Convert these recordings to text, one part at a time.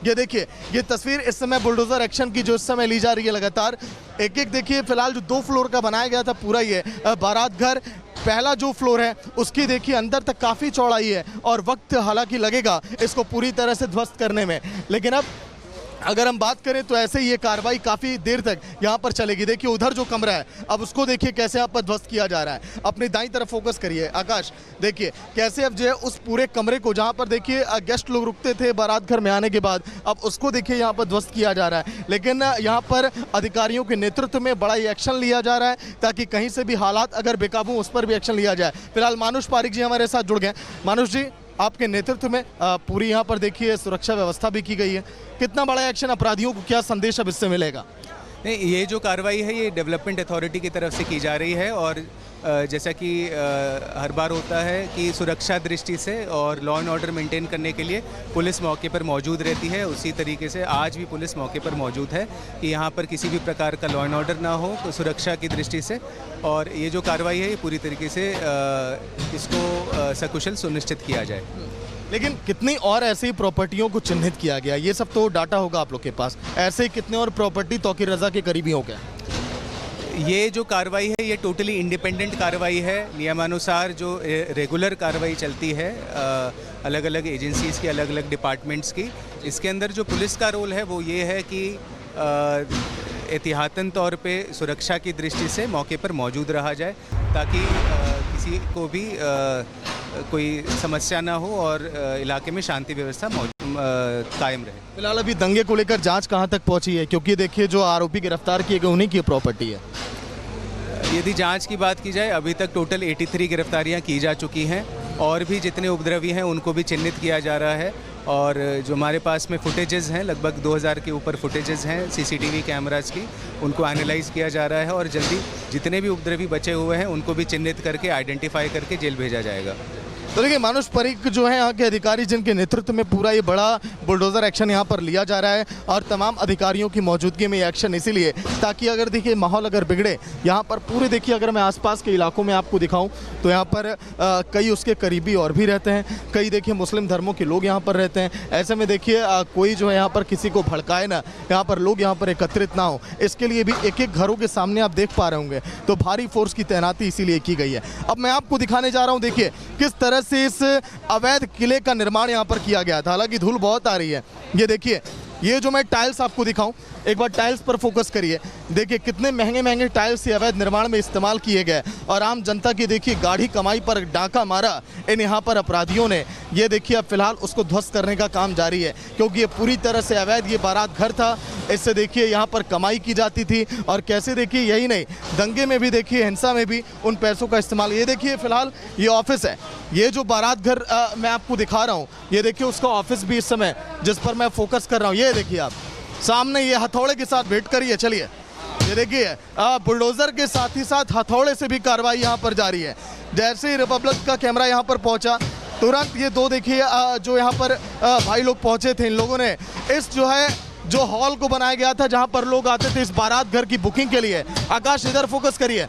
ये देखिए, ये तस्वीर इस समय बुलडोजर एक्शन की जो इस समय ली जा रही है लगातार। एक एक देखिए, फिलहाल जो 2 फ्लोर का बनाया गया था पूरा ये बारात घर, पहला जो फ्लोर है उसकी देखिए अंदर तक काफ़ी चौड़ाई है और वक्त हालांकि लगेगा इसको पूरी तरह से ध्वस्त करने में। लेकिन अब अगर हम बात करें तो ऐसे ये कार्रवाई काफ़ी देर तक यहाँ पर चलेगी। देखिए उधर जो कमरा है, अब उसको देखिए कैसे यहाँ पर ध्वस्त किया जा रहा है। अपनी दाईं तरफ फोकस करिए आकाश, देखिए कैसे अब जो है उस पूरे कमरे को जहाँ पर देखिए गेस्ट लोग रुकते थे बारात घर में आने के बाद, अब उसको देखिए यहाँ पर ध्वस्त किया जा रहा है। लेकिन यहाँ पर अधिकारियों के नेतृत्व में बड़ा ही एक्शन लिया जा रहा है ताकि कहीं से भी हालात अगर बेकाबू उस पर भी एक्शन लिया जाए। फिलहाल मानुष पारिक जी हमारे साथ जुड़ गए। मानुष जी, आपके नेतृत्व में पूरी यहाँ पर देखिए सुरक्षा व्यवस्था भी की गई है, कितना बड़ा एक्शन, अपराधियों को क्या संदेश अब इससे मिलेगा? नहीं, ये जो कार्रवाई है ये डेवलपमेंट अथॉरिटी की तरफ से की जा रही है और जैसा कि हर बार होता है कि सुरक्षा दृष्टि से और लॉ एंड ऑर्डर मेंटेन करने के लिए पुलिस मौके पर मौजूद रहती है। उसी तरीके से आज भी पुलिस मौके पर मौजूद है कि यहाँ पर किसी भी प्रकार का लॉ एंड ऑर्डर ना हो तो सुरक्षा की दृष्टि से। और ये जो कार्रवाई है ये पूरी तरीके से इसको सकुशल सुनिश्चित किया जाए। लेकिन कितनी और ऐसी प्रॉपर्टियों को चिन्हित किया गया, ये सब तो डाटा होगा आप लोग के पास, ऐसे कितने और प्रॉपर्टी तौकीर रजा के करीबी हो गए? ये जो कार्रवाई है ये टोटली इंडिपेंडेंट कार्रवाई है। नियमानुसार जो रेगुलर कार्रवाई चलती है अलग अलग एजेंसीज़ की, अलग अलग डिपार्टमेंट्स की, इसके अंदर जो पुलिस का रोल है वो ये है कि एहतियातन तौर पे सुरक्षा की दृष्टि से मौके पर मौजूद रहा जाए ताकि किसी को भी कोई समस्या ना हो और इलाके में शांति व्यवस्था कायम रहे। फिलहाल अभी दंगे को लेकर जांच कहां तक पहुंची है, क्योंकि देखिए जो आरोपी गिरफ्तार किए गए उन्हीं की प्रॉपर्टी है? यदि जांच की बात की जाए अभी तक टोटल 83 गिरफ्तारियां की जा चुकी हैं और भी जितने उपद्रवी हैं उनको भी चिन्हित किया जा रहा है। और जो हमारे पास में फुटेजेस हैं, लगभग 2000 के ऊपर फुटेजेस हैं सीसीटीवी कैमरास की, उनको एनालाइज किया जा रहा है और जल्दी जितने भी उपद्रवी बचे हुए हैं उनको भी चिन्हित करके आइडेंटिफाई करके जेल भेजा जाएगा। तो देखिए मानुष पारिक जो है यहाँ के अधिकारी जिनके नेतृत्व में पूरा ये बड़ा बुलडोजर एक्शन यहाँ पर लिया जा रहा है और तमाम अधिकारियों की मौजूदगी में ये एक्शन इसीलिए ताकि अगर देखिए माहौल अगर बिगड़े यहाँ पर पूरे, देखिए अगर मैं आसपास के इलाकों में आपको दिखाऊं तो यहाँ पर कई उसके करीबी और भी रहते हैं, कई देखिए मुस्लिम धर्मों के लोग यहाँ पर रहते हैं। ऐसे में देखिए कोई जो है यहाँ पर किसी को भड़काए ना, यहाँ पर लोग यहाँ पर एकत्रित ना हो, इसके लिए भी एक एक घरों के सामने आप देख पा रहे होंगे तो भारी फोर्स की तैनाती इसीलिए की गई है। अब मैं आपको दिखाने जा रहा हूँ, देखिए किस तरह से इस अवैध किले का निर्माण यहाँ पर किया गया था। हालांकि धूल बहुत आ रही है। ये देखिए, ये जो मैं टाइल्स आपको दिखाऊं, एक बार टाइल्स पर फोकस करिए, देखिए कितने महंगे महंगे टाइल्स अवैध निर्माण में इस्तेमाल किए गए और आम जनता की देखिए गाढ़ी कमाई पर डाका मारा इन यहाँ पर अपराधियों ने। ये देखिए अब फिलहाल उसको ध्वस्त करने का काम जारी है क्योंकि ये पूरी तरह से अवैध ये बारात घर था, इससे देखिए यहाँ पर कमाई की जाती थी और कैसे देखिए यही नहीं, दंगे में भी देखिए, हिंसा में भी उन पैसों का इस्तेमाल। ये देखिए फिलहाल ये ऑफिस है, ये जो बारात घर मैं आपको दिखा रहा हूँ, ये देखिए उसका ऑफिस भी इस समय जिस पर मैं फोकस कर रहा हूँ, ये देखिए आप सामने, ये हथौड़े के साथ भेंट करिए। चलिए ये देखिए बुलडोजर के साथ ही साथ हथौड़े से भी कार्रवाई यहाँ पर जारी है। जैसे ही रिपब्लिक का कैमरा यहाँ पर पहुँचा तुरंत ये दो देखिए जो यहाँ पर भाई लोग पहुँचे थे, इन लोगों ने इस जो है जो हॉल को बनाया गया था जहाँ पर लोग आते थे इस बारात घर की बुकिंग के लिए, आकाश इधर फोकस करिए,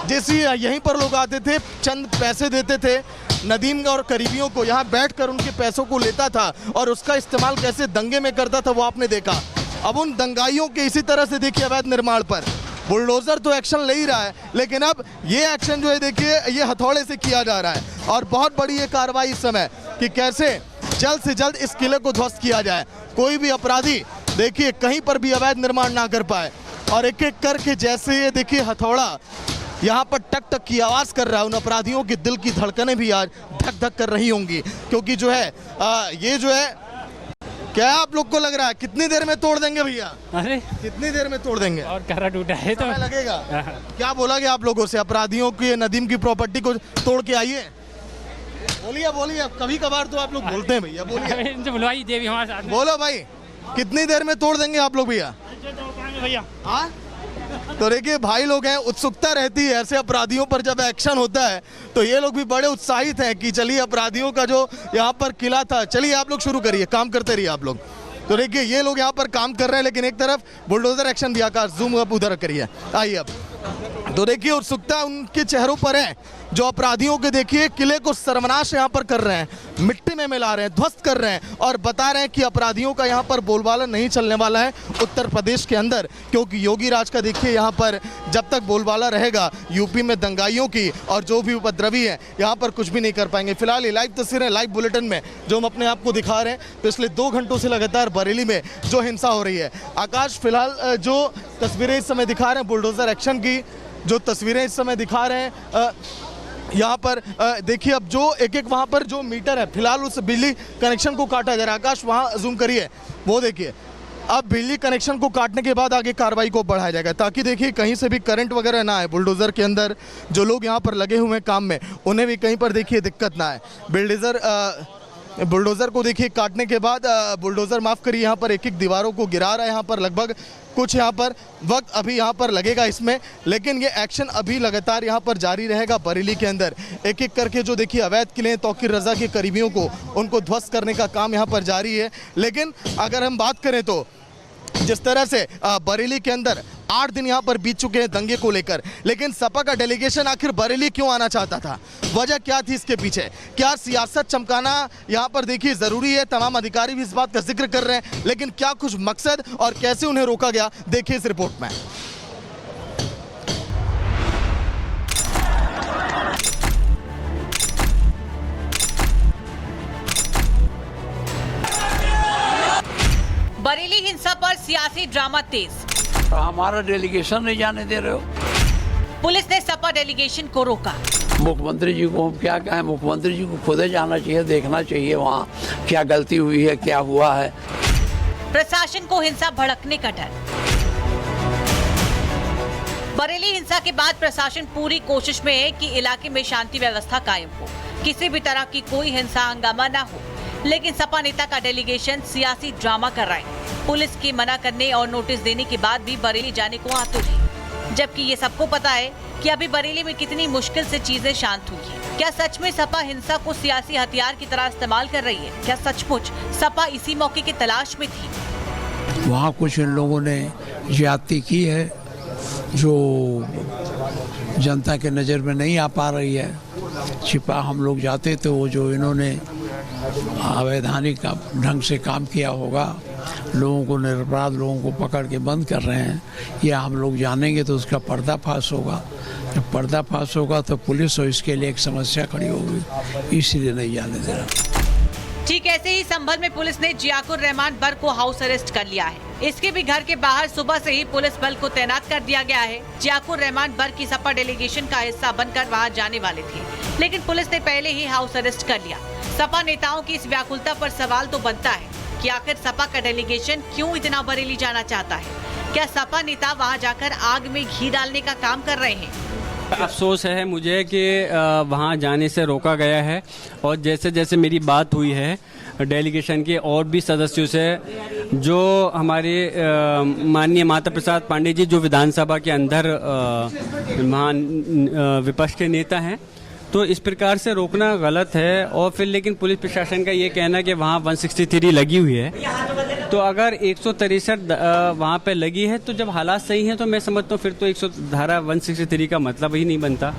जैसे यहीं पर लोग आते थे, चंद पैसे देते थे नदीम और करीबियों को, यहाँ बैठकर उनके पैसों को लेता था और उसका इस्तेमाल कैसे दंगे में करता था वो आपने देखा। अब उन दंगाइयों के इसी तरह से देखिए अवैध निर्माण पर बुलडोजर तो एक्शन ले ही रहा है, लेकिन अब ये एक्शन जो है देखिए ये हथौड़े से किया जा रहा है और बहुत बड़ी ये कार्रवाई इस समय कि कैसे जल्द से जल्द इस किले को ध्वस्त किया जाए, कोई भी अपराधी देखिए कहीं पर भी अवैध निर्माण ना कर पाए। और एक एक करके जैसे ये देखिए हथौड़ा यहाँ पर टक टक की आवाज़ कर रहा है, उन अपराधियों के दिल की धड़कनें भी आज धक धक कर रही होंगी क्योंकि जो है ये जो है, क्या आप लोग को लग रहा है कितनी देर में तोड़ देंगे भैया? अरे कितनी देर में तोड़ देंगे? और करा टूटा है तो लगेगा। क्या बोला गया आप लोगों से, अपराधियों की नदीम की प्रॉपर्टी को तोड़ के आइए? बोलिए बोलिए, कभी कभार तो आप लोग बोलते हैं भैया, बोलिए। इनसे बुलवाई देवी हमारे साथ। बोलो भाई, कितनी देर में तोड़ देंगे आप लोग भैया? भैया हाँ तो देखिए भाई लोग हैं, उत्सुकता रहती है ऐसे अपराधियों पर जब एक्शन होता है तो ये लोग भी बड़े उत्साहित हैं कि चलिए अपराधियों का जो यहाँ पर किला था, चलिए आप लोग शुरू करिए, काम करते रहिए आप लोग। तो देखिए ये लोग यहाँ पर काम कर रहे हैं, लेकिन एक तरफ बुलडोजर एक्शन भी, आकाश जूम अप उधर करिए, आइए अब। तो देखिए उत्सुकता उनके चेहरों पर है, जो अपराधियों के देखिए किले को सर्वनाश यहाँ पर कर रहे हैं, मिट्टी में मिला रहे हैं, ध्वस्त कर रहे हैं और बता रहे हैं कि अपराधियों का यहाँ पर बोलबाला नहीं चलने वाला है उत्तर प्रदेश के अंदर, क्योंकि योगी राज का देखिए यहाँ पर जब तक बोलबाला रहेगा यूपी में दंगाइयों की और जो भी उपद्रवी है यहाँ पर कुछ भी नहीं कर पाएंगे। फिलहाल ये लाइव तस्वीरें लाइव बुलेटिन में जो हम अपने आप को दिखा रहे हैं, पिछले 2 घंटों से लगातार बरेली में जो हिंसा हो रही है। आकाश, फिलहाल जो तस्वीरें इस समय दिखा रहे हैं बुलडोजर एक्शन की, जो तस्वीरें इस समय दिखा रहे हैं यहाँ पर देखिए, अब जो एक एक वहाँ पर जो मीटर है फिलहाल उस बिजली कनेक्शन को काटा जा रहा है। आकाश वहाँ जूम करिए, वो देखिए अब बिजली कनेक्शन को काटने के बाद आगे कार्रवाई को बढ़ाया जाएगा ताकि देखिए कहीं से भी करंट वगैरह ना आए। बुलडोज़र के अंदर जो लोग यहाँ पर लगे हुए हैं काम में उन्हें भी कहीं पर देखिए दिक्कत ना आए। बुलडोज़र को देखिए काटने के बाद बुलडोज़र माफ़ करिए यहाँ पर एक एक दीवारों को गिरा रहा है। यहाँ पर लगभग कुछ यहाँ पर वक्त अभी यहाँ पर लगेगा इसमें, लेकिन ये एक्शन अभी लगातार यहाँ पर जारी रहेगा। बरेली के अंदर एक एक करके जो देखिए अवैध किले तौकीर रज़ा के करीबियों को उनको ध्वस्त करने का काम यहाँ पर जारी है। लेकिन अगर हम बात करें तो जिस तरह से बरेली के अंदर 8 दिन यहाँ पर बीत चुके हैं दंगे को लेकर, लेकिन सपा का डेलीगेशन आखिर बरेली क्यों आना चाहता था? वजह क्या थी इसके पीछे? क्या सियासत चमकाना यहाँ पर देखिए ज़रूरी है? तमाम अधिकारी भी इस बात का जिक्र कर रहे हैं, लेकिन क्या कुछ मकसद और कैसे उन्हें रोका गया, देखिए इस रिपोर्ट में। बरेली हिंसा पर सियासी ड्रामा तेज। हमारा डेलीगेशन नहीं जाने दे रहे हो। पुलिस ने सपा डेलीगेशन को रोका। मुख्यमंत्री जी को हम क्या कहें, मुख्यमंत्री जी को खुद ही जाना चाहिए, देखना चाहिए वहाँ क्या गलती हुई है, क्या हुआ है। प्रशासन को हिंसा भड़कने का डर। बरेली हिंसा के बाद प्रशासन पूरी कोशिश में है कि इलाके में शांति व्यवस्था कायम हो, किसी भी तरह की कोई हिंसा हंगामा न हो, लेकिन सपा नेता का डेलीगेशन सियासी ड्रामा कर रहा है। पुलिस के मना करने और नोटिस देने के बाद भी बरेली जाने को आतुर है, जबकि ये सबको पता है कि अभी बरेली में कितनी मुश्किल से चीजें शांत हुई है। क्या सच में सपा हिंसा को सियासी हथियार की तरह इस्तेमाल कर रही है? क्या सचमुच सपा इसी मौके की तलाश में थी? वहाँ कुछ इन लोगों ने ज्यादती की है जो जनता के नज़र में नहीं आ पा रही है। छिपा हम लोग जाते तो वो जो इन्होंने अवैधानिक ढंग से काम किया होगा, लोगों को निरपराध लोगों को पकड़ के बंद कर रहे हैं, या हम लोग जानेंगे तो उसका पर्दाफाश होगा। जब पर्दाफाश होगा तो पुलिस और इसके लिए एक समस्या खड़ी होगी, इसलिए नहीं जाने दे रहा। ठीक ऐसे ही संभल में पुलिस ने जियाकुर रहमान बर को हाउस अरेस्ट कर लिया है। इसके भी घर के बाहर सुबह से ही पुलिस बल को तैनात कर दिया गया है। जियाकुर रहमान बर की सपा डेलीगेशन का हिस्सा बनकर वहां जाने वाले थे, लेकिन पुलिस ने पहले ही हाउस अरेस्ट कर लिया। सपा नेताओं की इस व्याकुलता पर सवाल तो बनता है कि आखिर सपा का डेलीगेशन क्यों इतना बरेली जाना चाहता है? क्या सपा नेता वहां जाकर आग में घी डालने का काम कर रहे हैं? अफसोस है मुझे कि वहाँ जाने से रोका गया है, और जैसे जैसे मेरी बात हुई है डेलीगेशन के और भी सदस्यों से, जो हमारे माननीय माता प्रसाद पांडे जी जो विधानसभा के अंदर महान विपक्ष के नेता हैं, तो इस प्रकार से रोकना गलत है। और फिर लेकिन पुलिस प्रशासन का ये कहना कि वहाँ 163 लगी हुई है, तो अगर 163 वहाँ पे लगी है तो जब हालात सही हैं तो मैं समझता हूँ फिर तो 163 का मतलब ही नहीं बनता।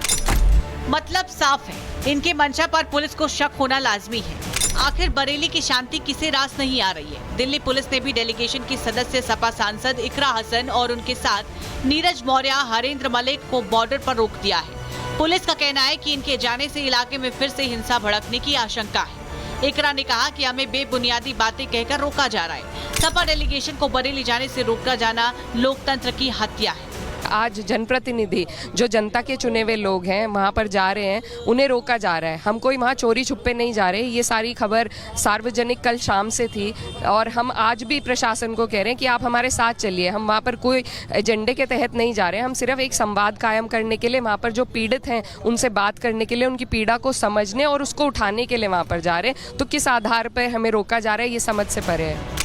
मतलब साफ है, इनके मंशा पर पुलिस को शक होना लाजमी है। आखिर बरेली की शांति किसे रास नहीं आ रही है? दिल्ली पुलिस ने भी डेलीगेशन की सदस्य सपा सांसद इकरा हसन और उनके साथ नीरज मौर्य, हरेंद्र मलिक को बॉर्डर पर रोक दिया है। पुलिस का कहना है कि इनके जाने से इलाके में फिर से हिंसा भड़कने की आशंका है। इकरा ने कहा कि हमें बेबुनियादी बातें कहकर रोका जा रहा है। सपा डेलीगेशन को बरेली जाने से रोका जाना लोकतंत्र की हत्या है। आज जनप्रतिनिधि जो जनता के चुने हुए लोग हैं वहाँ पर जा रहे हैं, उन्हें रोका जा रहा है। हम कोई वहाँ चोरी छुपे नहीं जा रहे। ये सारी खबर सार्वजनिक कल शाम से थी, और हम आज भी प्रशासन को कह रहे हैं कि आप हमारे साथ चलिए। हम वहाँ पर कोई एजेंडे के तहत नहीं जा रहे हैं, हम सिर्फ एक संवाद कायम करने के लिए, वहाँ पर जो पीड़ित हैं उनसे बात करने के लिए, उनकी पीड़ा को समझने और उसको उठाने के लिए वहाँ पर जा रहे हैं। तो किस आधार पर हमें रोका जा रहा है, ये समझ से परे है।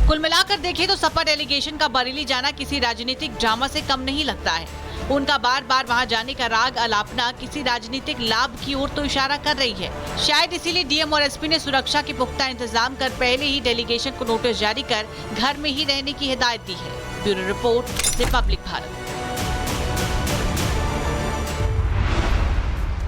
कुल मिलाकर देखें तो सपा डेलीगेशन का बरेली जाना किसी राजनीतिक ड्रामा से कम नहीं लगता है। उनका बार बार वहां जाने का राग अलापना किसी राजनीतिक लाभ की ओर तो इशारा कर रही है। शायद इसीलिए डीएम और एसपी ने सुरक्षा के पुख्ता इंतजाम कर पहले ही डेलीगेशन को नोटिस जारी कर घर में ही रहने की हिदायत दी है। Bureau report, Republic Bharat.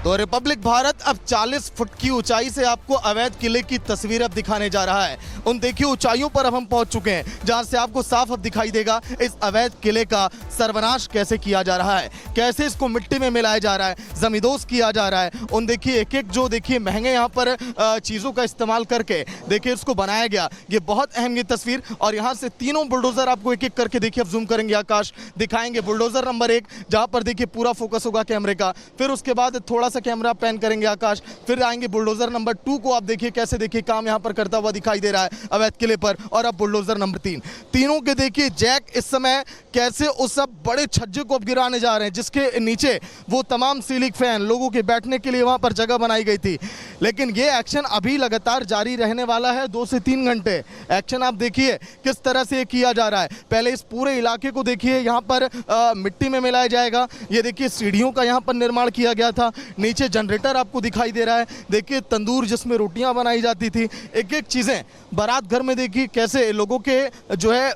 तो रिपब्लिक भारत अब 40 फुट की ऊंचाई से आपको अवैध किले की तस्वीर अब दिखाने जा रहा है। उन देखिए ऊंचाइयों पर अब हम पहुंच चुके हैं जहां से आपको साफ अब दिखाई देगा इस अवैध किले का सर्वनाश कैसे किया जा रहा है, कैसे इसको मिट्टी में मिलाया जा रहा है, जमींदोज किया जा रहा है। उन देखिए एक एक जो देखिए महंगे यहाँ पर चीज़ों का इस्तेमाल करके देखिए इसको बनाया गया। ये बहुत अहम ये तस्वीर। और यहाँ से तीनों बुलडोजर आपको एक एक करके देखिए अब जूम करेंगे, आकाश दिखाएंगे। बुलडोजर नंबर 1 जहाँ पर देखिए पूरा फोकस होगा कैमरे का, फिर उसके बाद थोड़ा सा कैमरा पैन करेंगे आकाश, फिर आएंगे बुलडोजर नंबर 2 को आप देखिए कैसे देखिए काम यहाँ पर करता हुआ दिखाई दे रहा है अवैध किले पर। और अब बुलडोजर नंबर 3, तीनों के देखिए जैक इस समय कैसे उस सब बड़े छज्जे को अब गिराने जा रहे हैं जिसके नीचे वो तमाम सीलिंग फैन लोगों के बैठने के लिए वहां पर जगह बनाई गई थी। लेकिन ये एक्शन अभी लगातार जारी रहने वाला है, 2 से 3 घंटे एक्शन आप देखिए किस तरह से किया जा रहा है। पहले इस पूरे इलाके को देखिए यहाँ पर मिट्टी में मिलाया जाएगा। ये देखिए सीढ़ियों का यहाँ पर निर्माण किया गया था, नीचे जनरेटर आपको दिखाई दे रहा है, देखिए तंदूर जिसमें रोटियां बनाई जाती थी, एक एक चीज़ें बारात घर में देखिए कैसे लोगों के जो है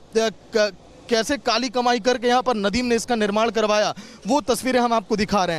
कैसे काली कमाई करके यहाँ पर नदीम ने इसका निर्माण करवाया, वो तस्वीरें हम आपको दिखा रहे